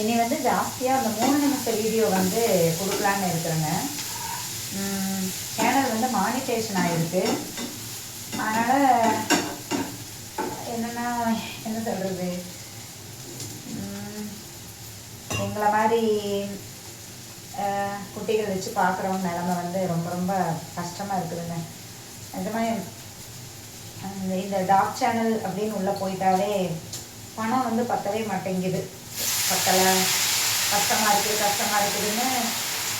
இனி வந்து ஜாஸ்தியாக அந்த 3 நிமிஷ வீடியோ வந்து கொடுக்கலான்னு இருக்கிறேங்க. சேனல் வந்து மானிட்டேஷன் ஆகிருக்கு. அதனால் என்னென்னா என்ன சொல்கிறது, எங்களை மாதிரி குட்டிகள் வச்சு பார்க்குறவங்க நிலமை வந்து ரொம்ப ரொம்ப கஷ்டமாக இருக்குதுங்க. நிஜமாக இந்த டாக் சேனல் அப்படின்னு உள்ளே போயிட்டாலே பணம் வந்து பத்தவே மாட்டேங்குது. பத்தலை, கஷ்டமாக இருக்குதுன்னு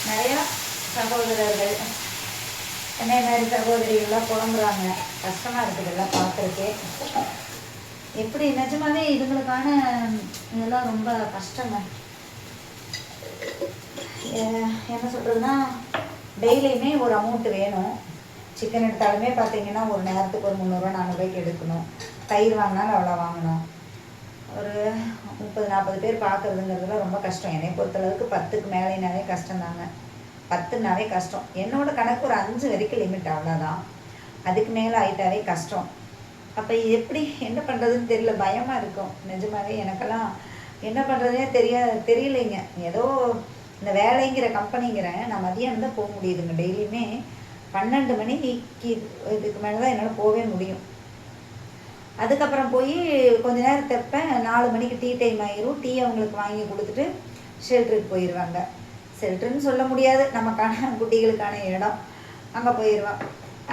நிறையா சகோதரர்கள், என்னை மாதிரி சகோதரிகள்லாம் புலம்புறாங்க. கஷ்டமாக இருக்குது எல்லாம் பார்க்குறக்கே. எப்படி நிஜமாவே இதுங்களுக்கான இதெல்லாம் ரொம்ப கஷ்டங்க. என்ன சொல்கிறதுனா, டெய்லியுமே ஒரு அமௌண்ட்டு வேணும். சிக்கன் எடுத்தாலுமே பார்த்தீங்கன்னா ஒரு நேரத்துக்கு ஒரு 300 400 எடுக்கணும். தயிர் வாங்கினாலும் அவ்வளோ வாங்கணும். ஒரு 30-40 பேர் பார்க்குறதுங்கிறதுலாம் ரொம்ப கஷ்டம். என்னை பொறுத்தளவுக்கு 10க்கு மேலேனாவே கஷ்டம்தாங்க. 10னாவே கஷ்டம். என்னோட கணக்கு ஒரு 5 வரைக்கும் லிமிட், அவ்வளோதான். அதுக்கு மேலே ஆகிட்டாவே கஷ்டம். அப்போ எப்படி என்ன பண்ணுறதுன்னு தெரியல, பயமாக இருக்கும். நிஜமாவே எனக்கெல்லாம் என்ன பண்ணுறதுனே தெரியலைங்க. ஏதோ இந்த வேலைங்கிற கம்பெனிங்கிறேன், நான் மதியானம் தான் போக முடியுதுங்க. டெய்லியுமே 12 மணிக்கு இதுக்கு மேலே தான் என்னால் போகவே முடியும். அதுக்கப்புறம் போய் கொஞ்ச நேரம் தைப்பேன். 4 மணிக்கு டீ டைம் ஆகிரும். டீ அவங்களுக்கு வாங்கி கொடுத்துட்டு ஷெல்டருக்கு போயிடுவாங்க. ஷெல்டருன்னு சொல்ல முடியாது, நமக்கான குட்டிகளுக்கான இடம். அங்கே போயிடுவான்.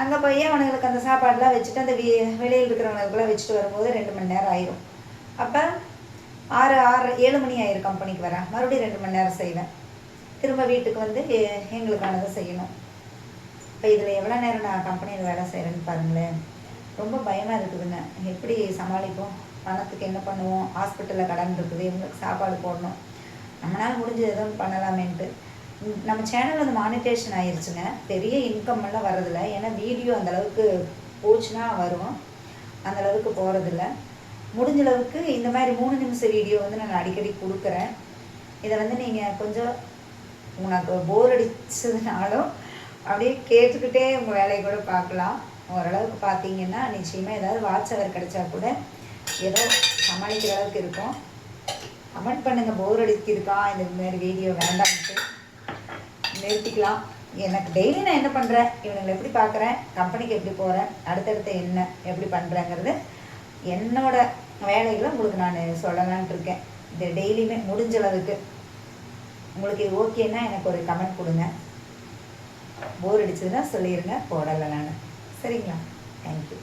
அங்கே போய் அவனுங்களுக்கு அந்த சாப்பாடெலாம் வச்சுட்டு அந்த வெளியில் இருக்கிறவங்களுக்குலாம் வச்சுட்டு வரும்போது 2 மணி நேரம் ஆயிரும். அப்போ 7 மணி ஆயிரும் கம்பெனிக்கு வரேன். மறுபடியும் 2 மணி நேரம் செய்வேன். திரும்ப வீட்டுக்கு வந்து எங்களுக்கானதை செய்யணும். இப்போ இதில் எவ்வளோ நேரம் நான் கம்பெனியில் வேலை செய்கிறேன்னு பாருங்களேன். ரொம்ப பயமாக இருக்குதுங்க. எப்படி சமாளிப்போம்? பணத்துக்கு என்ன பண்ணுவோம்? ஹாஸ்பிட்டலில் கடன் இருக்குது, இவங்களுக்கு சாப்பாடு போடணும். நம்மளால் முடிஞ்சது எதுவும் பண்ணலாமேன்ட்டு. நம்ம சேனல் வந்து மானிட்டேஷன் ஆயிடுச்சுங்க. பெரிய இன்கம் எல்லாம் வரதில்லை. ஏன்னா வீடியோ அந்தளவுக்கு போச்சுன்னா வரும், அந்தளவுக்கு போகிறதில்ல. முடிஞ்சளவுக்கு இந்த மாதிரி 3 நிமிஷ வீடியோ வந்து நான் அடிக்கடி கொடுக்குறேன். இதை வந்து நீங்கள் கொஞ்சம் உனக்கு போர் அடிச்சதுனாலும் அப்படியே கேட்டுக்கிட்டே உங்கள் வேலையை கூட பார்க்கலாம். ஓரளவுக்கு பார்த்தீங்கன்னா நிச்சயமாக ஏதாவது வாட்ச் அவர் கிடைச்சா கூட ஏதோ சமாளிக்கிற அளவுக்கு இருக்கும். கமெண்ட் பண்ணுங்கள், போர் அடிக்கிருக்கா இந்த மாதிரி வீடியோ வேண்டாம்ட்டு நிறுத்திக்கலாம். எனக்கு டெய்லி நான் என்ன பண்ணுறேன், இவங்களை எப்படி பார்க்குறேன், கம்பெனிக்கு எப்படி போகிறேன், அடுத்தடுத்து என்ன எப்படி பண்ணுறேங்கிறது என்னோட வேலைகளை உங்களுக்கு நான் சொல்லலான்ட்டு இருக்கேன். இது டெய்லியுமே முடிஞ்ச அளவுக்கு. உங்களுக்கு இது ஓகேன்னா எனக்கு ஒரு கமெண்ட் கொடுங்க. போர் அடிச்சதுன்னா சொல்லிடுங்க, போடலை நான். சரிங்களா? தேங்க்யூ.